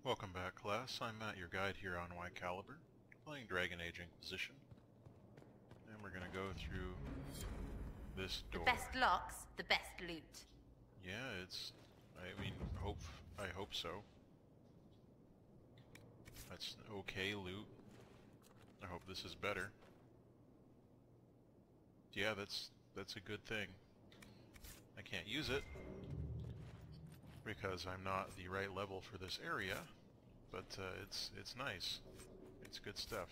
Welcome back, class. I'm Matt, your guide here on Y-Caliber, playing Dragon Age Inquisition. And we're gonna go through this door. The best locks, the best loot. Yeah, I hope so. That's okay loot. I hope this is better. Yeah, that's a good thing. I can't use it because I'm not the right level for this area, but it's nice. It's good stuff.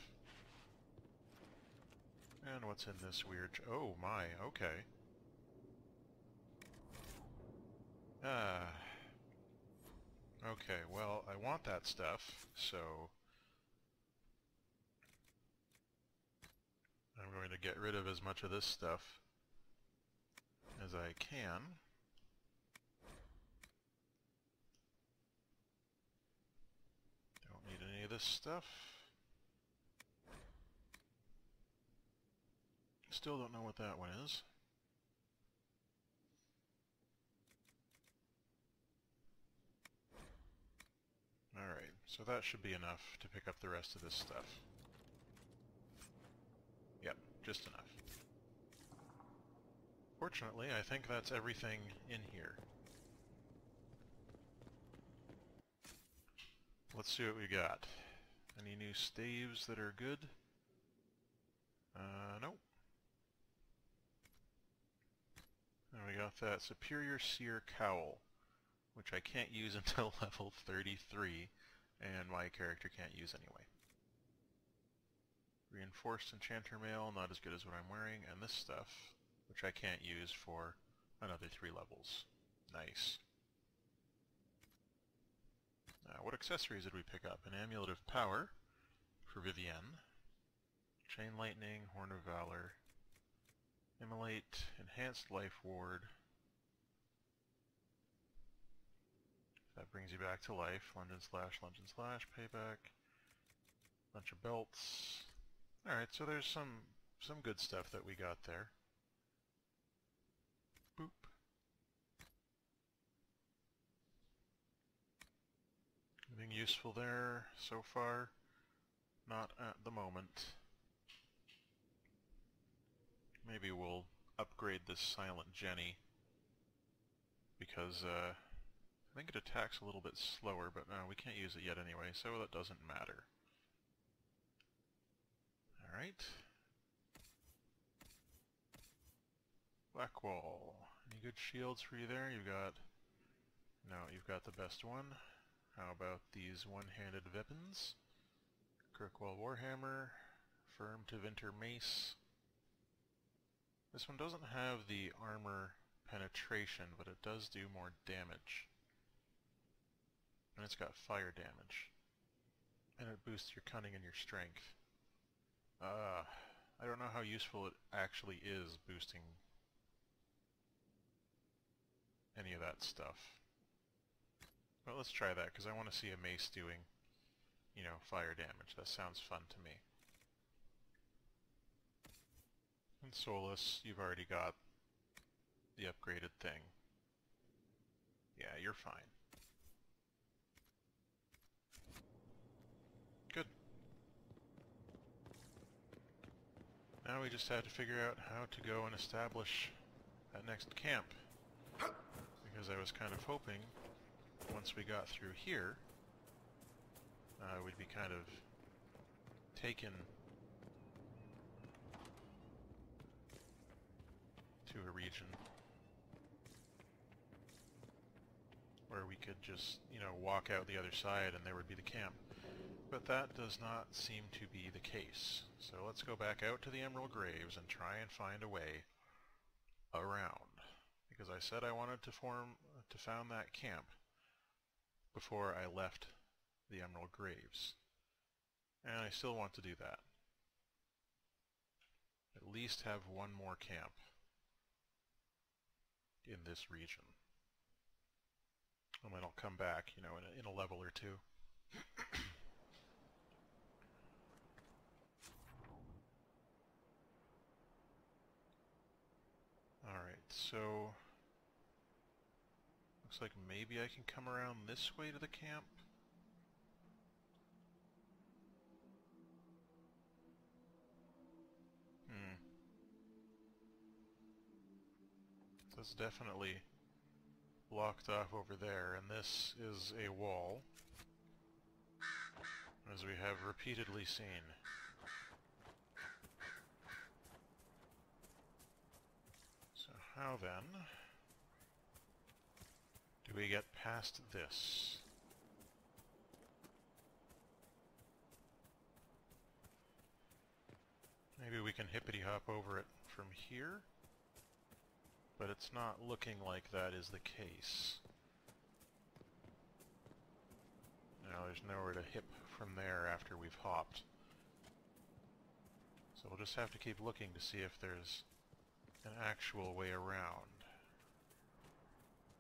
And what's in this weird... Oh my, okay. Okay, well, I want that stuff, so... I'm going to get rid of as much of this stuff as I can. Don't need any of this stuff. Still don't know what that one is. Alright, so that should be enough to pick up the rest of this stuff. Yep, just enough. Fortunately, I think that's everything in here. Let's see what we got. Any new staves that are good? Nope. And we got that Superior Seer Cowl, which I can't use until level 33, and my character can't use anyway. Reinforced Enchanter Mail, not as good as what I'm wearing, and this stuff, which I can't use for another 3 levels. Nice. What accessories did we pick up? An Amulet of Power for Vivienne, Chain Lightning, Horn of Valor, Immolate, Enhanced Life Ward. That brings you back to life. Lungeon Slash, Payback. Bunch of belts. Alright, so there's some good stuff that we got there. Boop. Anything useful there so far? Not at the moment. Maybe we'll upgrade this Silent Jenny, because I think it attacks a little bit slower, but no, we can't use it yet anyway, so that doesn't matter. Alright. Blackwall. Any good shields for you there? You've got... No, you've got the best one. How about these one-handed weapons? Kirkwall Warhammer, Firm to Winter Mace. This one doesn't have the armor penetration, but it does do more damage. And it's got fire damage. And it boosts your cunning and your strength. I don't know how useful it actually is boosting any of that stuff. But let's try that, because I want to see a mace doing, you know, fire damage. That sounds fun to me. And Solus, you've already got the upgraded thing. Yeah, you're fine. Good. Now we just have to figure out how to go and establish that next camp. Because I was kind of hoping, once we got through here, we'd be kind of taken to a region where we could just, you know, walk out the other side and there would be the camp. But that does not seem to be the case. So let's go back out to the Emerald Graves and try and find a way around. Because I said I wanted to found that camp before I left the Emerald Graves. And I still want to do that. At least have one more camp in this region. And then I'll come back, you know, in a level or two. Alright, so... looks like maybe I can come around this way to the camp. that's definitely blocked off over there, and this is a wall, as we have repeatedly seen. So how then do we get past this? Maybe we can hippity-hop over it from here? But it's not looking like that is the case. Now there's nowhere to hip from there after we've hopped. So we'll just have to keep looking to see if there's an actual way around.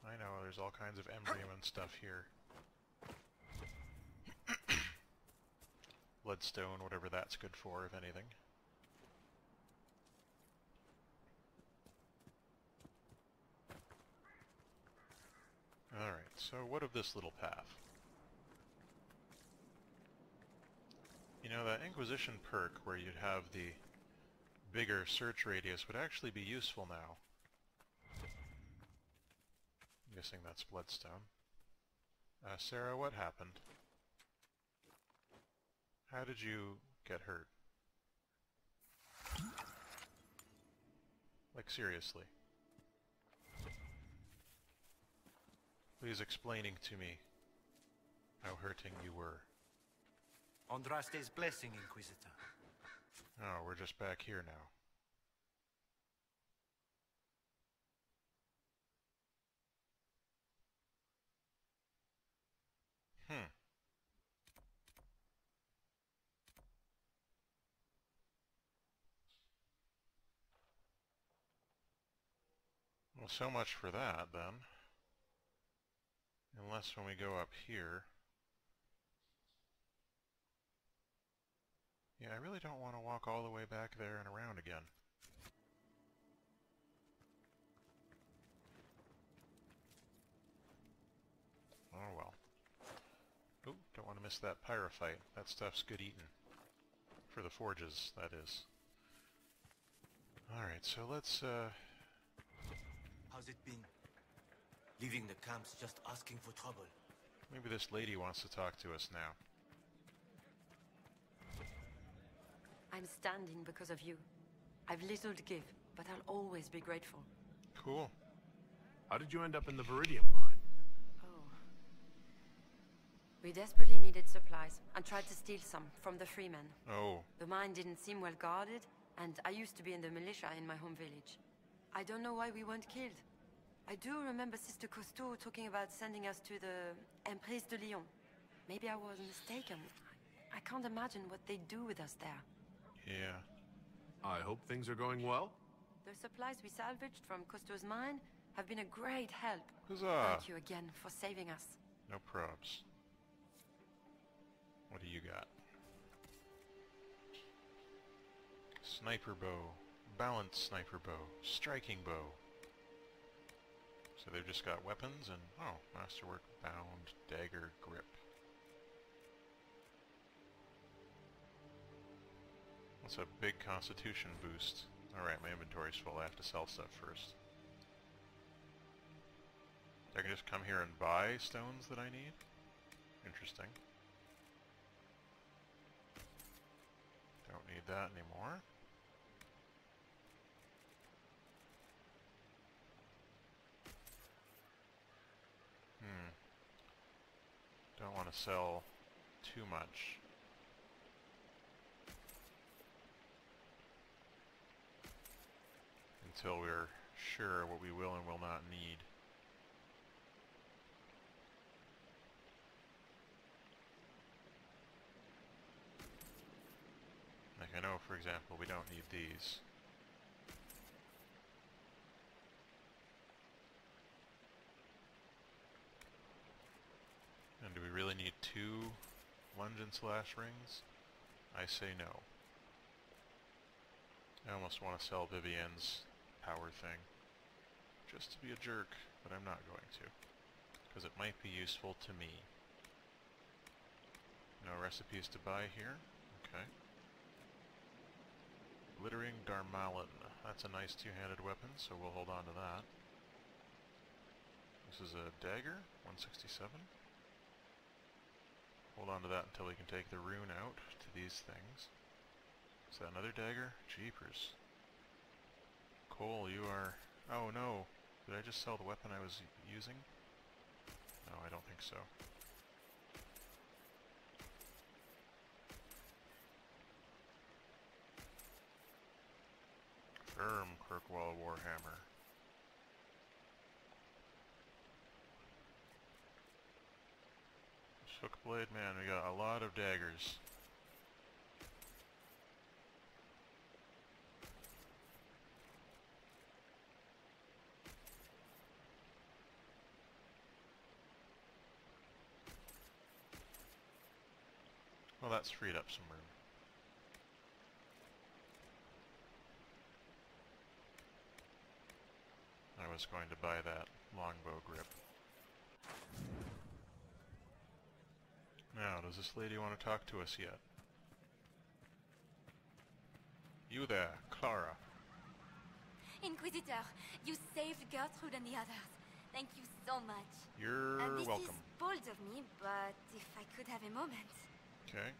I know, there's all kinds of embryum and stuff here. Bloodstone, whatever that's good for, if anything. Alright, so what of this little path? You know, that Inquisition perk where you'd have the bigger search radius would actually be useful now. I'm guessing that's bloodstone. Sarah, what happened? How did you get hurt? Like, seriously. Please explaining to me how hurting you were. Andraste's blessing, Inquisitor. Oh, we're just back here now. Well, so much for that, then. Unless when we go up here... Yeah, I really don't want to walk all the way back there and around again. Oh well. Oh, don't want to miss that pyrophyte. That stuff's good eating. For the forges, that is. Alright, so let's, How's it been? Leaving the camps just asking for trouble. maybe this lady wants to talk to us now. I'm standing because of you. I've little to give, but I'll always be grateful. Cool. How did you end up in the Viridium mine? Oh. We desperately needed supplies, and tried to steal some from the freemen. Oh. The mine didn't seem well guarded, and I used to be in the militia in my home village. I don't know why we weren't killed. I do remember Sister Costeau talking about sending us to the Emprise de Lyon. Maybe I was mistaken. I can't imagine what they'd do with us there. Yeah. I hope things are going well. The supplies we salvaged from Costeau's mine have been a great help. Huzzah! Thank you again for saving us. No probs. What do you got? Sniper bow. Balanced sniper bow. Striking bow. So they've just got weapons and... oh, masterwork, bound, dagger, grip. That's a big constitution boost. Alright, my inventory's full. I have to sell stuff first. I can just come here and buy stones that I need? Interesting. Don't need that anymore. Don't want to sell too much. Until we're sure what we will and will not need. Like I know, for example, we don't need these. And do we really need 2 lunge and slash rings? I say no. I almost want to sell Vivienne's power thing. Just to be a jerk, but I'm not going to. Because it might be useful to me. No recipes to buy here? Okay. Glittering Darmalin. That's a nice two-handed weapon, so we'll hold on to that. This is a dagger, 167. Hold on to that until we can take the rune out to these things. Is that another dagger? Jeepers. Cole, you are... Oh no! Did I just sell the weapon I was using? No, I don't think so. Firm Kirkwall Warhammer. Hookblade, man, we got a lot of daggers. Well, that's freed up some room. I was going to buy that longbow grip. Now, does this lady want to talk to us yet? You there, Clara. Inquisitor, you saved Gertrude and the others. Thank you so much. You're this welcome. is bold of me, but if I could have a moment. Okay.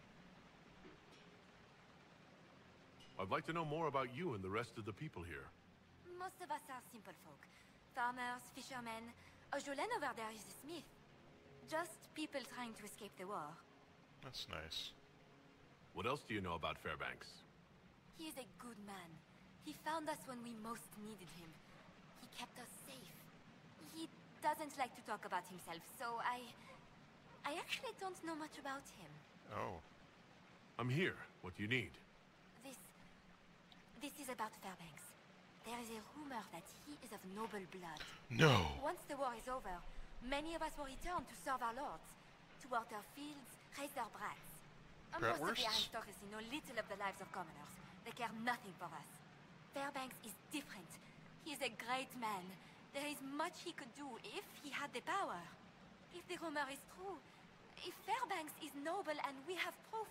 I'd like to know more about you and the rest of the people here. Most of us are simple folk. Farmers, fishermen. Jolene over there is a smith. Just people trying to escape the war. That's nice. What else do you know about Fairbanks? He is a good man. He found us when we most needed him. He kept us safe. He doesn't like to talk about himself, so I actually don't know much about him. Oh. I'm here. What do you need? This is about Fairbanks. There is a rumor that he is of noble blood. No! Once the war is over, many of us will return to serve our lords, to work their fields, raise their brats. Most of the Bratwursts? aristocracy know little of the lives of commoners. They care nothing for us. Fairbanks is different. He is a great man. There is much he could do if he had the power. If the rumor is true, if Fairbanks is noble and we have proof...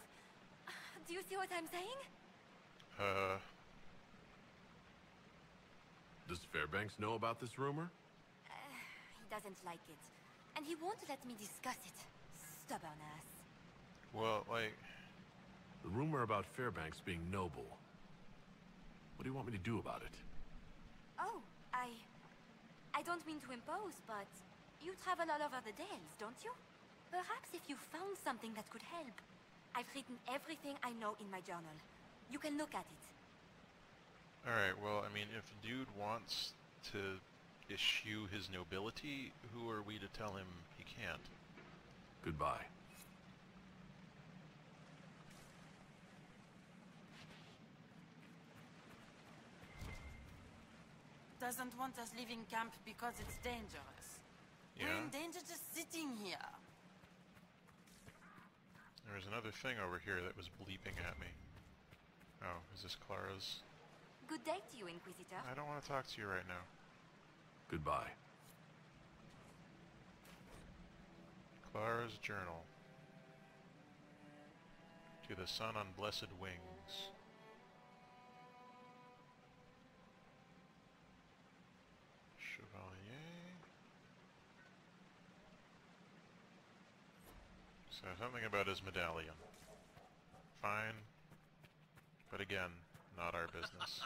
Do you see what I'm saying? Does Fairbanks know about this rumor? He doesn't like it. And he won't let me discuss it. Stubborn ass. Well, like... The rumor about Fairbanks being noble. What do you want me to do about it? Oh, I don't mean to impose, but you travel all over the Dales, don't you? Perhaps if you found something that could help. I've written everything I know in my journal. You can look at it. Alright, well, I mean, if dude wants to eschew his nobility, who are we to tell him he can't? Goodbye. Doesn't want us leaving camp because it's dangerous. We're Yeah? in danger just sitting here. There's another thing over here that was bleeping at me. Oh, is this Clara's? Good day to you, Inquisitor. I don't want to talk to you right now. Goodbye. Clara's journal. To the sun on blessed wings. Chevalier. So something about his medallion. Fine. But again, not our business.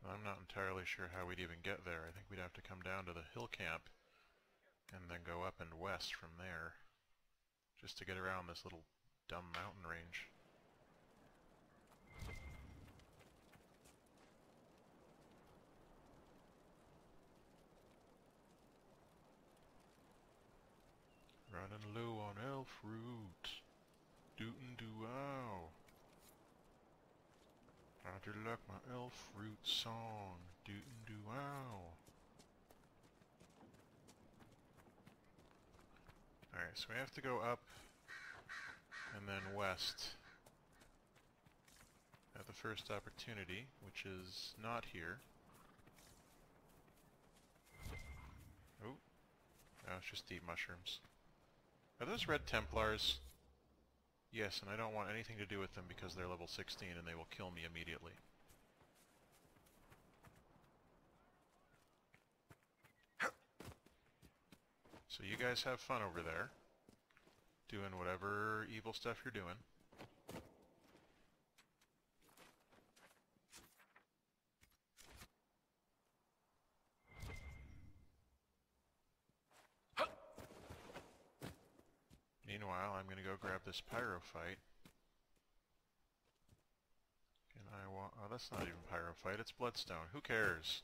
I'm not entirely sure how we'd even get there. I think we'd have to come down to the hill camp and then go up and west from there, just to get around this little dumb mountain range. Running low on elf fruit. Dootin' doo-ow. How'd you like my elf fruit song? Dootin' doo-ow. Alright, so we have to go up and then west at the first opportunity, which is not here. Oh, no, it's just deep mushrooms. Are those red Templars? Yes, and I don't want anything to do with them because they're level 16 and they will kill me immediately. So you guys have fun over there, doing whatever evil stuff you're doing. Meanwhile, I'm going to go grab this pyrophyte. And oh, that's not even pyrophyte, it's bloodstone. Who cares?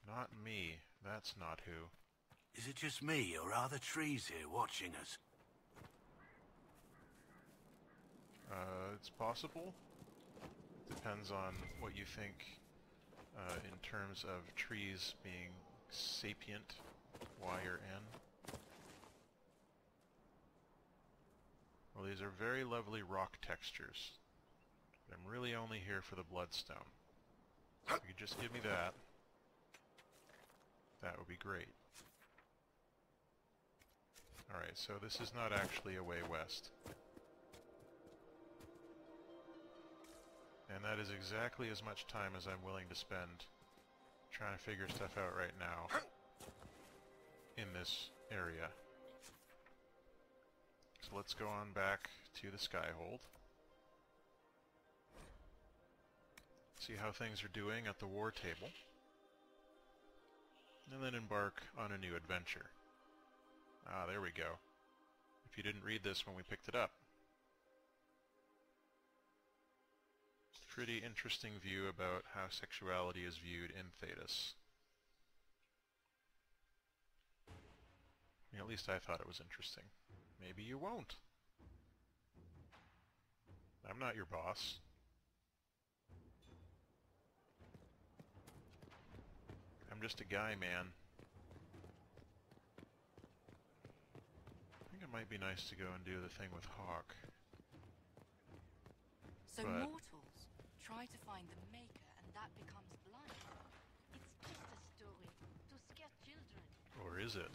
Not me. That's not who. Is it just me, or are the trees here watching us? It's possible. Depends on what you think in terms of trees being sapient, Y or N. Well, these are very lovely rock textures. But I'm really only here for the bloodstone. If you could just give me that, that would be great. Alright, so this is not actually a way west. And that is exactly as much time as I'm willing to spend trying to figure stuff out right now in this area. So let's go on back to the Skyhold. See how things are doing at the war table. And then embark on a new adventure. Ah, there we go. If you didn't read this when we picked it up. Pretty interesting view about how sexuality is viewed in Thedas. I mean, at least I thought it was interesting. Maybe you won't. I'm not your boss. I'm just a guy, man. I think it might be nice to go and do the thing with Hawk. So But mortals try to find the Maker and that becomes blind. It's just a story to scare children. or is it?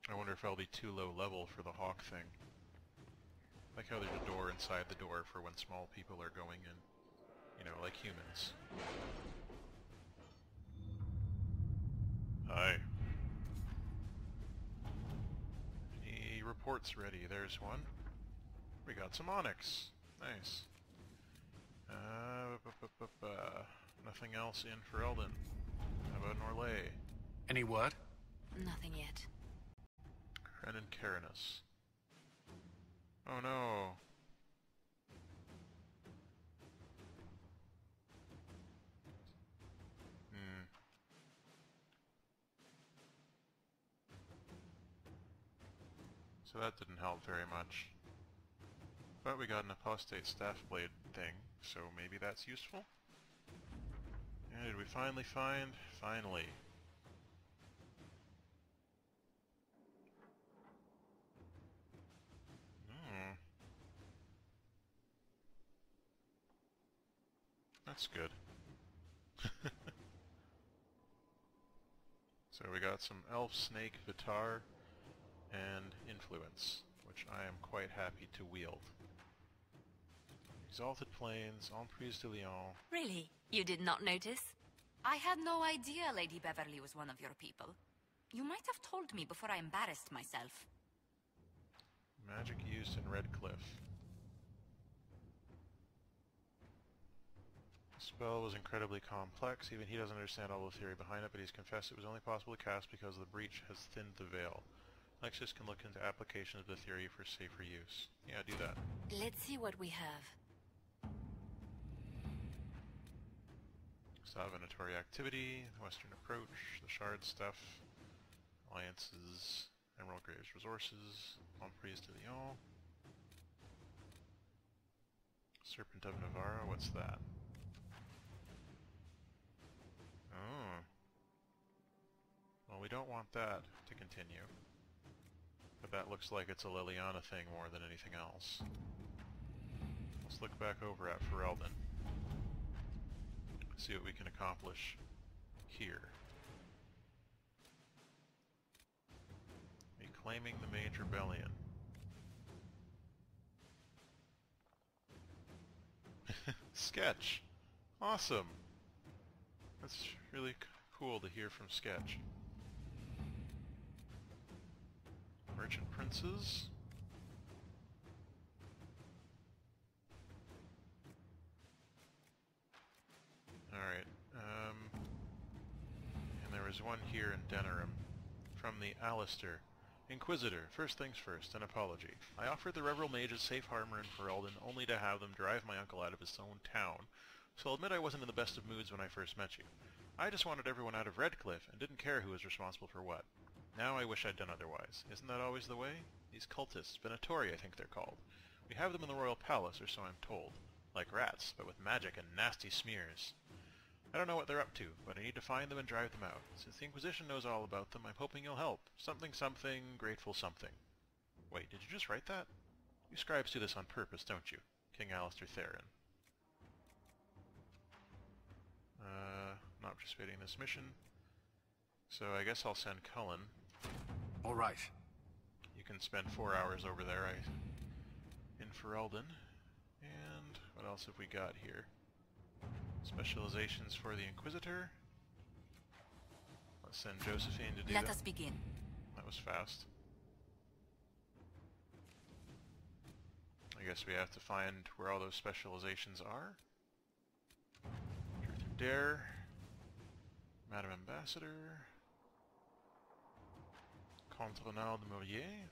I wonder if I'll be too low level for the Hawk thing. Like how there's a door inside the door for when small people are going in. You know, like humans. Hi. Any reports ready? There's one. We got some onyx. Nice. Nothing else in for Eldon. How about Norlay? Any word? Nothing yet. Kren and Carinus. Oh no. So that didn't help very much. But we got an apostate staff blade thing, so maybe that's useful? And did we finally find? Finally. That's good. So we got some elf, snake, vitar, and influence, which I am quite happy to wield. Exalted Plains, Emprise de Lyon. Really? You did not notice? I had no idea Lady Beverly was one of your people. You might have told me before I embarrassed myself. Magic used in Redcliffe. The spell was incredibly complex. Even he doesn't understand all the theory behind it, but he's confessed it was only possible to cast because the breach has thinned the veil. Lexus can look into application of the theory for safer use. Yeah, do that. Let's see what we have. Divinatory activity, Western approach, the shard stuff, alliances, Emerald Graves resources, Emprise de Lyon, Serpent of Navarra, what's that? Oh. Well, we don't want that to continue. But that looks like it's a Liliana thing more than anything else. Let's look back over at Ferelden. See what we can accomplish here. Reclaiming the Mage Rebellion. Sketch! Awesome! That's really cool to hear from Sketch. Merchant Princes. Alright, and there was one here in Denerim. From the Alistair. Inquisitor, first things first, an apology. I offered the Reveral Mages safe harbor in Ferelden only to have them drive my uncle out of his own town, so I'll admit I wasn't in the best of moods when I first met you. I just wanted everyone out of Redcliffe and didn't care who was responsible for what. Now I wish I'd done otherwise. Isn't that always the way? These cultists, Venatori I think they're called. We have them in the royal palace, or so I'm told. Like rats, but with magic and nasty smears. I don't know what they're up to, but I need to find them and drive them out. Since the Inquisition knows all about them, I'm hoping you'll help. Something something, grateful something. Wait, did you just write that? You scribes do this on purpose, don't you? King Alistair Theron. Not participating in this mission. So I guess I'll send Cullen. Alright. You can spend 4 hours over there in Ferelden. And what else have we got here? Specializations for the Inquisitor. Let's send Josephine to do that. Let us begin. That was fast. I guess we have to find where all those specializations are. Truth or Dare. Madame Ambassador. Comte Renald de Maurier.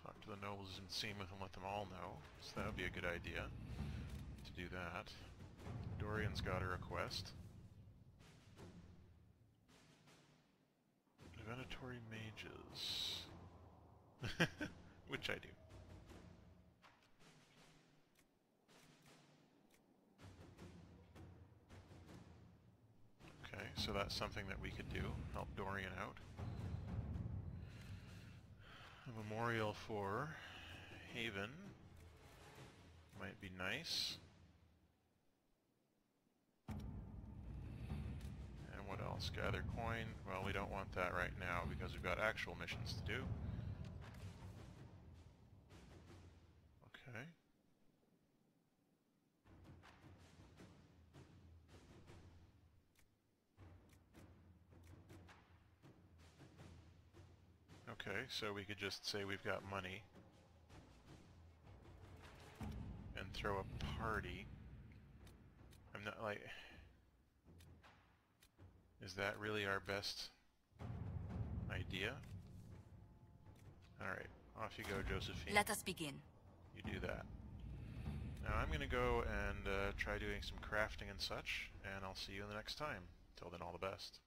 Talk to the nobles in Seamuth and let them all know. So that would be a good idea to do that. Dorian's got a request. Venatori Mages. Which I do. Okay, so that's something that we could do. Help Dorian out. A memorial for Haven might be nice. And what else? Gather coin. Well, we don't want that right now because we've got actual missions to do. Okay. Okay, so we could just say we've got money and throw a party. I'm not like... Is that really our best idea? Alright, off you go, Josephine. Let us begin. You do that. Now I'm gonna go and try doing some crafting and such, and I'll see you in the next time. Till then, all the best.